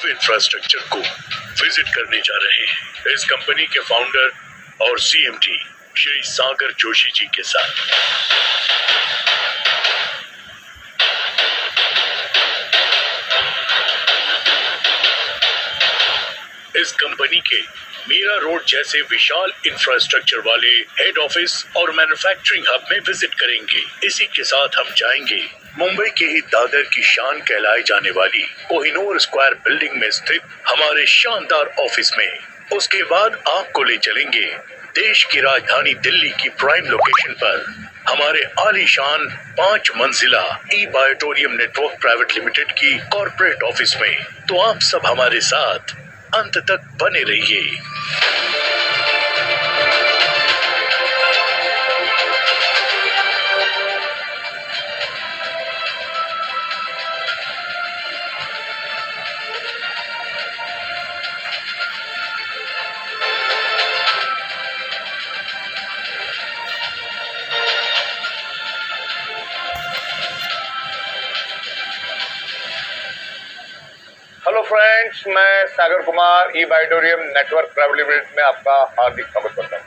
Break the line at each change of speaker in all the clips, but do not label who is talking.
Infrastructure को visit करने जा रहे हैं इस कंपनी के फाउंडर और सीएमडी श्री सागर जोशी जी के साथ। इस कंपनी के मीरा रोड जैसे विशाल इंफ्रास्ट्रक्चर वाले हेड ऑफिस और मैन्युफैक्चरिंग हब में विजिट करेंगे। इसी के साथ हम जाएंगे मुंबई के ही दादर की शान कहलाई जाने वाली कोहिनूर स्क्वायर बिल्डिंग में स्थित हमारे शानदार ऑफिस में। उसके बाद आपको ले चलेंगे देश की राजधानी दिल्ली की प्राइम लोकेशन पर हमारे आलीशान 5 मंजिला ई बायोटोरियम नेटवर्क प्राइवेट लिमिटेड की कॉर्पोरेट ऑफिस में। तो आप सब हमारे साथ अंत तक बने रहिए।
हेलो फ्रेंड्स, मैं सागर कुमार ई बायोटोरियम नेटवर्क प्राइवेट लिमिटेड में आपका हार्दिक स्वागत करता हूँ।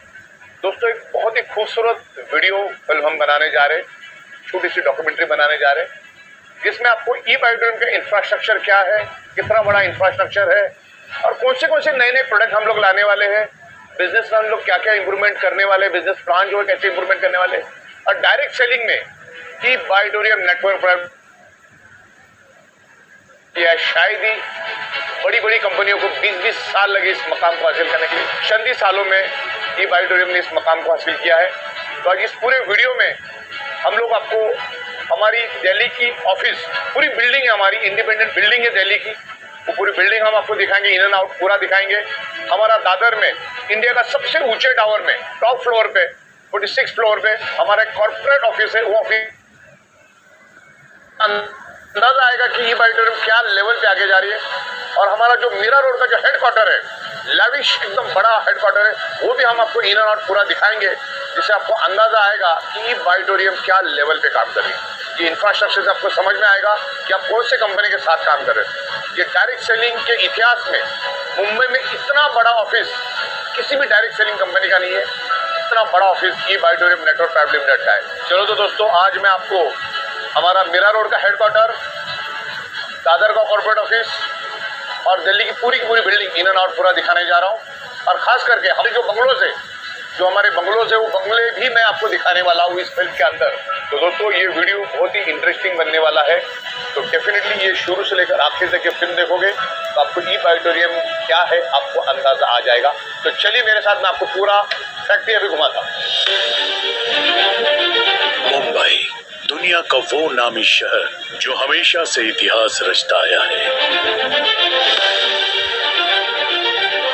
दोस्तों, एक बहुत ही खूबसूरत वीडियो फिल्म हम बनाने जा रहे हैं, छोटी सी डॉक्यूमेंट्री बनाने जा रहे हैं, जिसमें आपको ई बायोटोरियम का इंफ्रास्ट्रक्चर क्या है, कितना बड़ा इंफ्रास्ट्रक्चर है और कौन से नए प्रोडक्ट हम लोग लाने वाले हैं, बिजनेस में हम लोग क्या क्या इंप्रूवमेंट करने वाले, बिजनेस प्लान जो है कैसे इंप्रूवमेंट करने वाले, और डायरेक्ट सेलिंग में ई बायोटोरियम नेटवर्क प्राइवेट या शायद ही बड़ी कंपनियों को 20-20 साल लगे इस मकाम को हासिल करने के लिए। 36 सालों में ई बायोटोरियम ने इस मकाम को हासिल किया है। तो आज इस पूरे वीडियो में हम लोग आपको हमारी दिल्ली की ऑफिस, पूरी बिल्डिंग है, हमारी इंडिपेंडेंट बिल्डिंग है दिल्ली की, वो पूरी बिल्डिंग हम आपको दिखाएंगे, इन एंड आउट पूरा दिखाएंगे। हमारा दादर में इंडिया का सबसे ऊंचे टावर में टॉप फ्लोर पे 46 फ्लोर पे हमारा कॉर्पोरेट ऑफिस है। वो ऑफिस अंदाजा आएगा कि ई बायोटोरियम क्या लेवल पे आगे जा रही है। और हमारा जो मीरा रोड का जो हेडक्वार्टर है, लैविश एकदम बड़ा हेडक्वार्टर है, वो भी हम आपको इन एंड आउट पूरा दिखाएंगे, जिससे आपको अंदाजा आएगा कि ई बायोटोरियम क्या लेवल पे काम कर रही है। ये इंफ्रास्ट्रक्चर से आपको समझ में आएगा कि आप कौन से कंपनी के साथ काम कर रहे हैं। ये डायरेक्ट सेलिंग के इतिहास में मुंबई में इतना बड़ा ऑफिस किसी भी डायरेक्ट सेलिंग कंपनी का नहीं है। इतना बड़ा office e बायोटोरियम network private limited का है। चलो तो दोस्तों, आज मैं आपको हमारा मीरा रोड का हेडक्वार्टर, दादर का कॉर्पोरेट ऑफिस और दिल्ली की पूरी बिल्डिंग इन एंड आउट पूरा दिखाने जा रहा हूँ। और खास करके हमारे जो बंगलोज है, जो हमारे बंगलोज है, वो बंगले भी मैं आपको दिखाने वाला हूँ इस फिल्म के अंदर। तो दोस्तों, ये वीडियो बहुत ही इंटरेस्टिंग बनने वाला है। तो डेफिनेटली ये शुरू से लेकर आखिर तक ये फिल्म देखोगे तो आपको ई बायोटोरियम क्या है आपको अंदाजा आ जाएगा। तो चलिए मेरे साथ, मैं आपको पूरा फैक्ट्री अभी घुमाता हूँ।
मुंबई दुनिया का वो नामी शहर जो हमेशा से इतिहास रचता आया है।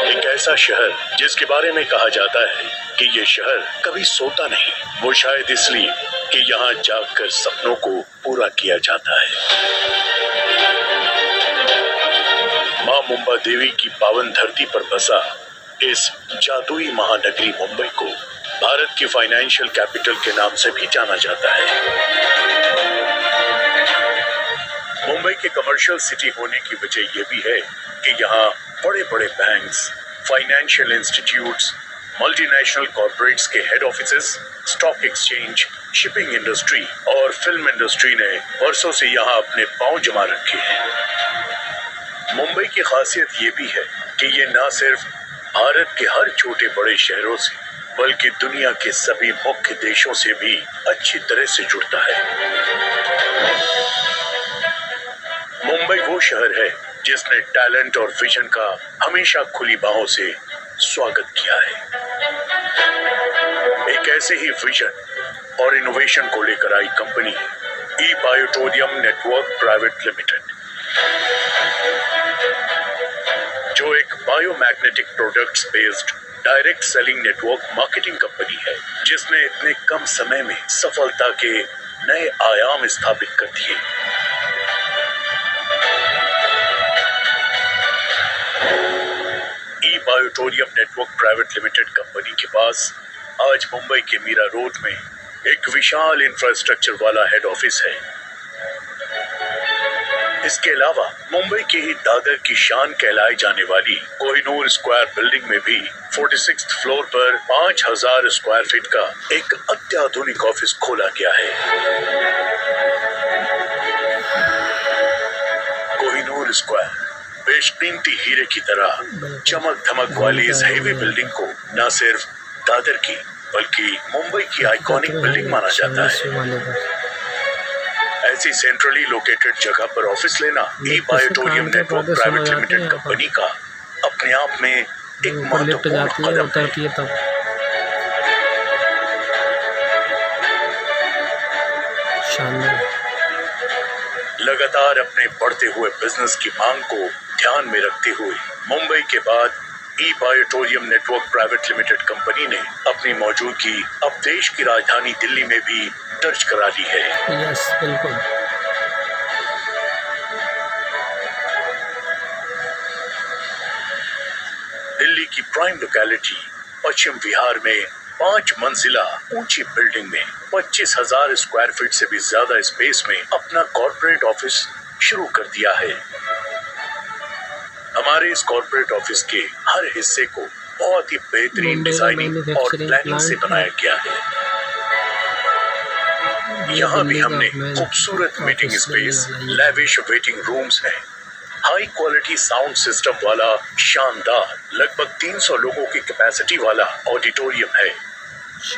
एक ऐसा शहर जिसके बारे में कहा जाता है कि ये शहर कभी सोता नहीं। वो शायद इसलिए कि यहाँ जागकर सपनों को पूरा किया जाता है। मां मुंबा देवी की पावन धरती पर बसा इस जादुई महानगरी मुंबई को भारत की फाइनेंशियल कैपिटल के नाम से भी जाना जाता है। मुंबई के कमर्शियल सिटी होने की वजह यह भी है कि यहाँ बड़े banks, financial institutes, multinational corporates के head offices, stock exchange, shipping industry और फिल्म इंडस्ट्री ने वर्षों से यहाँ अपने पांव जमा रखे हैं। मुंबई की खासियत ये भी है कि ये न सिर्फ भारत के हर छोटे बड़े शहरों से बल्कि दुनिया के सभी मुख्य देशों से भी अच्छी तरह से जुड़ता है। मुंबई वो शहर है जिसने टैलेंट और विजन का हमेशा खुली बाहों से स्वागत किया है। एक ऐसे ही विजन और इनोवेशन को लेकर आई कंपनी ई बायोटोरियम नेटवर्क प्राइवेट लिमिटेड, जो एक biomagnetic products based direct selling network marketing company है, जिसने इतने कम समय में सफलता के नए आयाम स्थापित कर दिए। ई बायोटोरियम नेटवर्क प्राइवेट लिमिटेड कंपनी के पास आज मुंबई के मीरा रोड में एक विशाल इंफ्रास्ट्रक्चर वाला हेड ऑफिस है। इसके अलावा मुंबई के ही दादर की शान कहलाई जाने वाली कोहिनूर स्क्वायर बिल्डिंग में भी 46th फ्लोर पर 5000 स्क्वायर फीट का एक अत्याधुनिक ऑफिस खोला गया है। कोहिनूर स्क्वायर बेशकीमती हीरे की तरह चमक धमक वाली इस हेवी बिल्डिंग को न सिर्फ दादर की बल्कि मुंबई की आइकॉनिक बिल्डिंग माना जाता है। ऐसी सेंट्रली लोकेटेड जगह पर ऑफिस लेना ई बायोटोरियम नेटवर्क प्राइवेट लिमिटेड कंपनी का अपने आप में एक महत्वपूर्ण कदम है।
शानदार।
लगातार अपने बढ़ते हुए बिजनेस की मांग को ध्यान में रखते हुए मुंबई के बाद ई बायोटोरियम नेटवर्क प्राइवेट लिमिटेड कंपनी ने अपनी मौजूदगी अब देश की राजधानी दिल्ली में भी दर्ज करा ली है।
यस, बिल्कुल।
दिल्ली की प्राइम लोकेलिटी पश्चिम विहार में 5 मंजिला ऊंची बिल्डिंग में 25,000 स्क्वायर फीट से भी ज्यादा स्पेस में अपना कॉर्पोरेट ऑफिस शुरू कर दिया है। हमारे इस कॉर्पोरेट ऑफिस के हर हिस्से को बहुत ही बेहतरीन डिजाइनिंग और प्लानिंग से बनाया गया है। यहाँ भी हमने खूबसूरत meeting space, lavish waiting rooms हैं, हाई क्वालिटी साउंड सिस्टम वाला शानदार लगभग 300 लोगों की कैपेसिटी वाला ऑडिटोरियम है।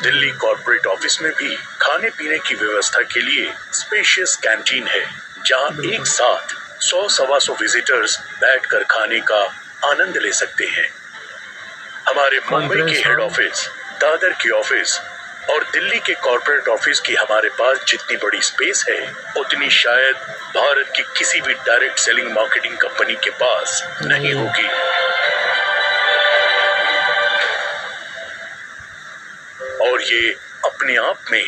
दिल्ली कॉर्पोरेट ऑफिस में भी खाने पीने की व्यवस्था के लिए स्पेशियस कैंटीन है, जहाँ एक साथ 100-125 विजिटर्स बैठकर खाने का आनंद ले सकते हैं। हमारे मुंबई के हेड ऑफिस, दादर के ऑफिस और दिल्ली के कॉर्पोरेट ऑफिस की हमारे पास जितनी बड़ी स्पेस है उतनी शायद भारत की किसी भी डायरेक्ट सेलिंग मार्केटिंग कंपनी के पास नहीं होगी। और ये अपने आप में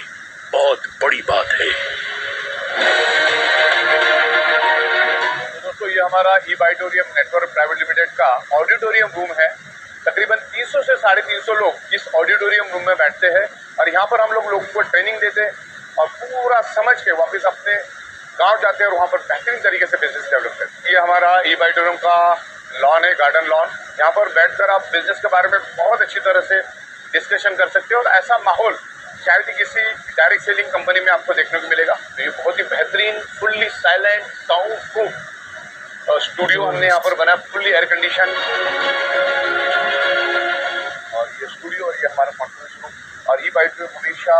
बहुत बड़ी बात है।
दोस्तों, ये हमारा ई बायोटोरियम नेटवर्क प्राइवेट लिमिटेड का ऑडिटोरियम रूम है। तकरीबन 300 से 350 लोग इस ऑडिटोरियम रूम में बैठते हैं और यहाँ पर हम लोगों को ट्रेनिंग देते हैं और पूरा समझ के वापस अपने गांव जाते हैं और वहाँ पर बेहतरीन तरीके से बिजनेस डेवलप करते हैं। ये हमारा ई बायोटोरियम का लॉन है, गार्डन लॉन। यहाँ पर बैठकर आप बिजनेस के बारे में बहुत अच्छी तरह से डिस्कशन कर सकते हो और ऐसा माहौल शायद ही किसी डायरेक्ट सेलिंग कंपनी में आपको देखने को मिलेगा। तो ये बहुत ही बेहतरीन fully silent sound proof studio हमने यहाँ पर बनाया, फुल्ली एयर कंडीशन। और ये स्टूडियो और ये हमारा कॉन्फ्रेंस रूम। और ई बायोटोरियम हमेशा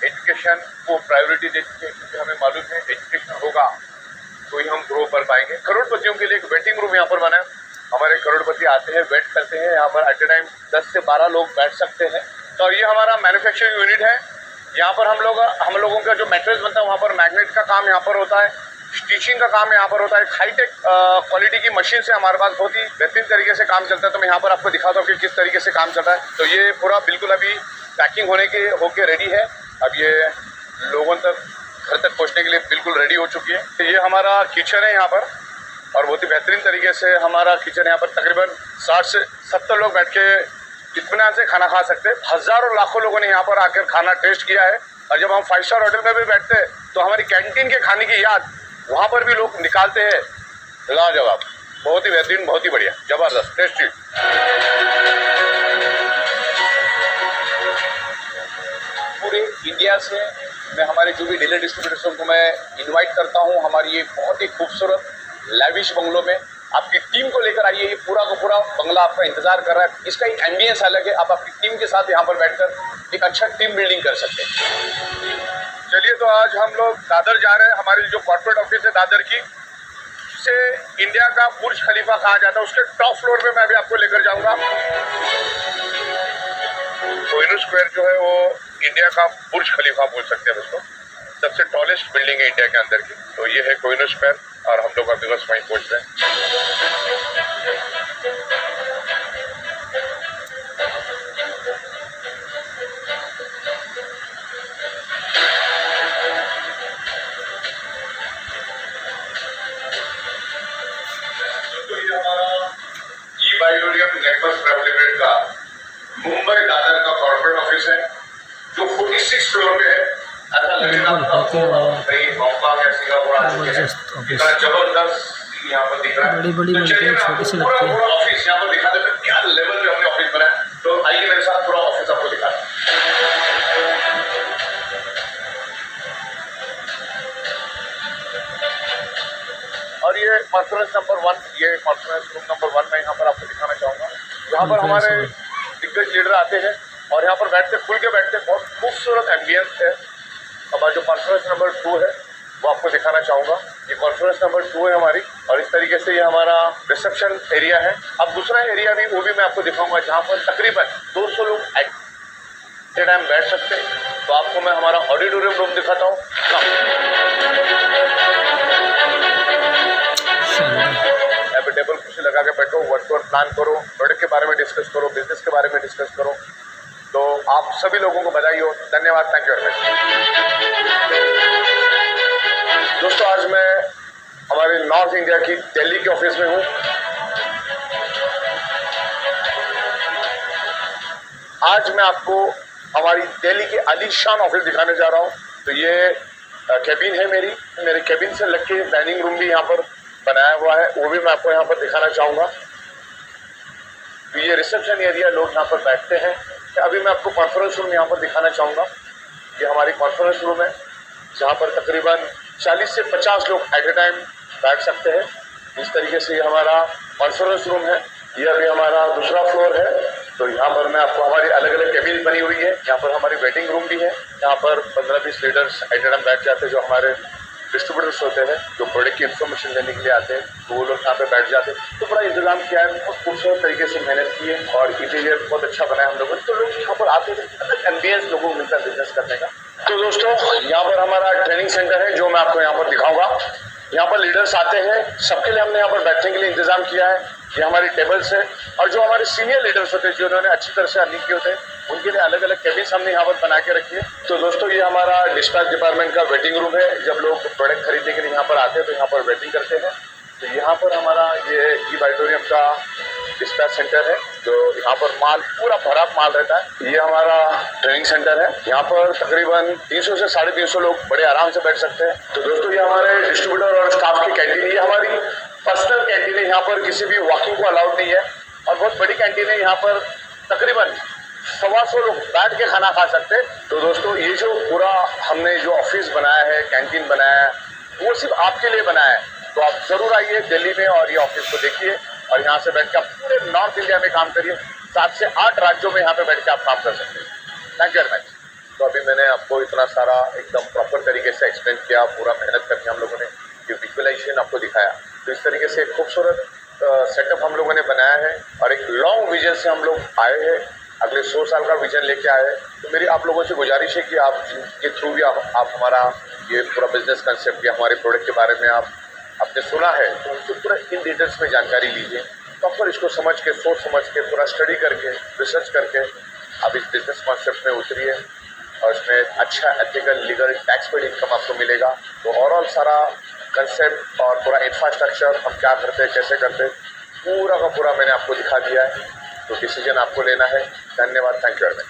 एजुकेशन को प्रायोरिटी देती है, क्योंकि हमें मालूम है एजुकेशन होगा तो ही हम ग्रो कर पाएंगे। करोड़पतियों के लिए एक वेटिंग रूम यहाँ पर बना है। हमारे करोड़पति आते हैं, वेट करते हैं, यहाँ पर एट ए टाइम 10 से 12 लोग बैठ सकते हैं। तो ये हमारा मैन्युफैक्चरिंग यूनिट है। यहाँ पर हम लोगों का जो मटेरियल बनता है वहाँ पर मैग्नेट का काम यहाँ पर होता है, स्टिचिंग का काम यहाँ पर होता है। हाईटेक क्वालिटी की मशीन से हमारे पास बहुत ही बेहतरीन तरीके से काम चलता है। तो मैं यहाँ पर आपको दिखाता हूँ कि किस तरीके से काम चल रहा है। तो ये पूरा बिल्कुल अभी पैकिंग होके रेडी है। अब ये लोगों तक घर तक पहुँचने के लिए बिल्कुल रेडी हो चुकी है। तो ये हमारा किचन है यहाँ पर और बहुत ही बेहतरीन तरीके से हमारा किचन यहाँ पर तकरीबन 60 से 70 लोग बैठ के इत्मीनान से खाना खा सकते हैं। हज़ारों लाखों लोगों ने यहाँ पर आकर खाना टेस्ट किया है। और जब हम 5 स्टार होटल में भी बैठते हैं तो हमारी कैंटीन के खाने की याद वहाँ पर भी लोग निकालते हैं। लाजवाब, बहुत ही बेहतरीन, बहुत ही बढ़िया, जबरदस्त, टेस्टी। पूरे इंडिया से मैं हमारे जो भी डीलर डिस्ट्रीब्यूटर्स को मैं इनवाइट करता हूँ हमारी ये बहुत ही खूबसूरत लैविश बंगलों में। आपकी टीम को लेकर आइए। ये पूरा का पूरा बंगला आपका इंतजार कर रहा है। इसका एक एम्बियंस अलग है। आप अपनी टीम के साथ यहाँ पर बैठकर एक अच्छा टीम बिल्डिंग कर सकते हैं। चलिए, तो आज हम लोग दादर जा रहे हैं। हमारी जो कॉर्पोरेट ऑफिस है दादर की, से इंडिया का बुर्ज खलीफा कहा जाता है, उसके टॉप फ्लोर पे मैं अभी आपको लेकर जाऊंगा। कोहिनूर स्क्वायर जो है वो इंडिया का बुर्ज खलीफा बोल सकते हैं उसको, सबसे टॉलेस्ट बिल्डिंग है इंडिया के अंदर की। तो ये है कोहिनूर स्क्वायर और हम लोग अभी बस वहीं पहुंच रहे हैं। नेटवर्क प्राइवेट लिमिटेड का मुंबई दादर का कॉर्पोरेट ऑफिस है जो 46 फ्लोर पे है।
बिल्कुल होके आया है।
कहीं हांगकांग या सिंगापुर आ चुके हैं।
जबरदस्त ऑफिस।
इतना जबरदस्त यहाँ पर दिख रहा है।
बड़ी बड़ी
तो
बनती
चलिए
है,
मैं
छोटी
आपको
सी
पूरा
लगती है।
पूरा ऑफिस यहाँ पर दिखा देता हूँ, क्या लेवल पे हमने ऑफिस बनाया। तो आइए मेरे साथ पूरा ऑफिस आपको दिखा दें। और ये कॉन्फ्रेंस नंबर 1, ये कॉन्फ्रेंस रूम नंबर 1 मैं यहाँ पर आपको दिखाना चाहूँगा। यहाँ पर हमारे दिग्गज लीडर आते हैं और यहाँ पर बैठते, खुल के बैठते, बहुत खूबसूरत एम्बियंस है। हमारा जो कॉन्फ्रेंस नंबर 2 है वो आपको दिखाना चाहूँगा। ये कॉन्फ्रेंस नंबर 2 है हमारी, और इस तरीके से ये हमारा रिसेप्शन एरिया है। अब दूसरा एरिया भी, वो भी मैं आपको दिखाऊंगा, जहाँ पर तकरीबन 200 लोग एट ए टाइम बैठ सकते हैं। तो आपको मैं हमारा ऑडिटोरियम रूम दिखाता हूँ। यहाँ पे टेबल कुर्सी लगा के बैठो, वर्क टू वर्क प्लान करो, प्रोडक्ट के बारे में डिस्कस करो, बिजनेस के बारे में डिस्कस करो। तो आप सभी लोगों को बधाई हो, धन्यवाद, थैंक यू वेरी मच। दोस्तों, आज मैं हमारे नॉर्थ इंडिया की दिल्ली के ऑफिस में हूँ। आज मैं आपको हमारी दिल्ली के आलीशान ऑफिस दिखाने जा रहा हूँ। तो ये कैबिन है मेरे कैबिन से लग के डाइनिंग रूम भी यहाँ पर बनाया हुआ है, वो भी मैं आपको यहाँ पर दिखाना चाहूँगा। तो ये रिसेप्शन एरिया, लोग यहाँ पर बैठते हैं। अभी मैं आपको कॉन्फ्रेंस रूम यहाँ पर दिखाना चाहूँगा। ये हमारी कॉन्फ्रेंस रूम है, जहाँ पर तकरीबन 40 से 50 लोग एट ए टाइम बैठ सकते हैं। इस तरीके से ये हमारा कॉन्फ्रेंस रूम है। ये अभी हमारा दूसरा फ्लोर है। तो यहाँ पर मैं आपको, हमारी अलग अलग कैबिन बनी हुई है। यहाँ पर हमारी वेटिंग रूम भी है। यहाँ पर 15-20 लीडर्स एट ए टाइम बैठ जाते हैं, जो हमारे डिस्ट्रीब्यूटर्स होते हैं, जो प्रोडक्ट की इन्फॉर्मेशन देने के लिए आते हैं। तो वो लोग यहाँ पे बैठ जाते हैं। तो बड़ा इंतजाम किया है, बहुत खूबसूरत तरीके से मेहनत की है, और इंटीरियर बहुत अच्छा बनाया हम लोगों ने। तो लोग यहाँ पर आते हैं, अलग एम्बियंस लोगों को मिलता है बिजनेस करने का। तो दोस्तों, यहाँ पर हमारा ट्रेनिंग सेंटर है, जो मैं आपको यहाँ पर दिखाऊंगा। यहाँ पर लीडर्स आते हैं, सबके लिए हमने यहाँ पर बैठने के लिए इंतजाम किया है। ये हमारी टेबल्स है, और जो हमारे सीनियर लीडर्स होते हैं, जो उन्होंने अच्छी तरह से अर्निंग किए होते हैं, उनके लिए अलग अलग कैबिन्स हमने यहाँ पर बना के रखी है। तो दोस्तों, ये हमारा डिस्पैच डिपार्टमेंट का वेटिंग रूम है। जब लोग प्रोडक्ट खरीदने के लिए यहाँ पर आते हैं, तो यहाँ पर वेटिंग करते हैं। तो यहाँ पर हमारा ये ई-बाइटोरियम का डिस्पैच सेंटर है, जो यहाँ पर माल, पूरा भरा माल रहता है। ये हमारा ट्रेनिंग सेंटर है। यहाँ पर तकरीबन 300 से 350 लोग बड़े आराम से बैठ सकते हैं। तो दोस्तों, ये हमारे डिस्ट्रीब्यूटर और स्टाफ की कैंटीन है। ये हमारी पर्सनल कैंटीन है। यहाँ पर किसी भी वॉकिंग को अलाउड नहीं है, और बहुत बड़ी कैंटीन है। यहाँ पर तकरीबन 125 लोग बैठ के खाना खा सकते हैं। तो दोस्तों, ये जो पूरा हमने जो ऑफिस बनाया है, कैंटीन बनाया है, वो सिर्फ आपके लिए बनाया है। तो आप जरूर आइए दिल्ली में, और ये ऑफिस को देखिए, और यहाँ से बैठ के आप पूरे नॉर्थ इंडिया में काम करिए। 7 से 8 राज्यों में यहाँ पे बैठ के आप काम कर सकते हैं। Thank you very much. तो अभी मैंने आपको इतना सारा एकदम प्रॉपर तरीके से एक्सप्लेन किया, पूरा मेहनत करके हम लोगों ने ये विजुअलाइजेशन आपको दिखाया। तो इस तरीके से खूबसूरत सेटअप हम लोगों ने बनाया है, और एक लॉन्ग विजन से हम लोग आए हैं। अगले 100 साल का विजन लेके आए हैं। तो मेरी आप लोगों से गुजारिश है कि आप इनके थ्रू भी आप हमारा ये पूरा बिजनेस कंसेप्ट या हमारे प्रोडक्ट के बारे में आपने सुना है, तो उनको पूरा इन डिटेल्स में जानकारी लीजिए। प्रॉपर इसको समझ के, सोच समझ के, पूरा स्टडी करके, रिसर्च करके आप इस बिजनेस कॉन्सेप्ट में उतरिए, और इसमें अच्छा ethical, legal, tax paid income आपको मिलेगा। तो ओवरऑल सारा कंसेप्ट और पूरा इंफ्रास्ट्रक्चर, हम क्या करते हैं, कैसे करते हैं, पूरा का पूरा मैंने आपको दिखा दिया है। तो डिसीजन आपको लेना है। धन्यवाद, थैंक यू वेरी मच।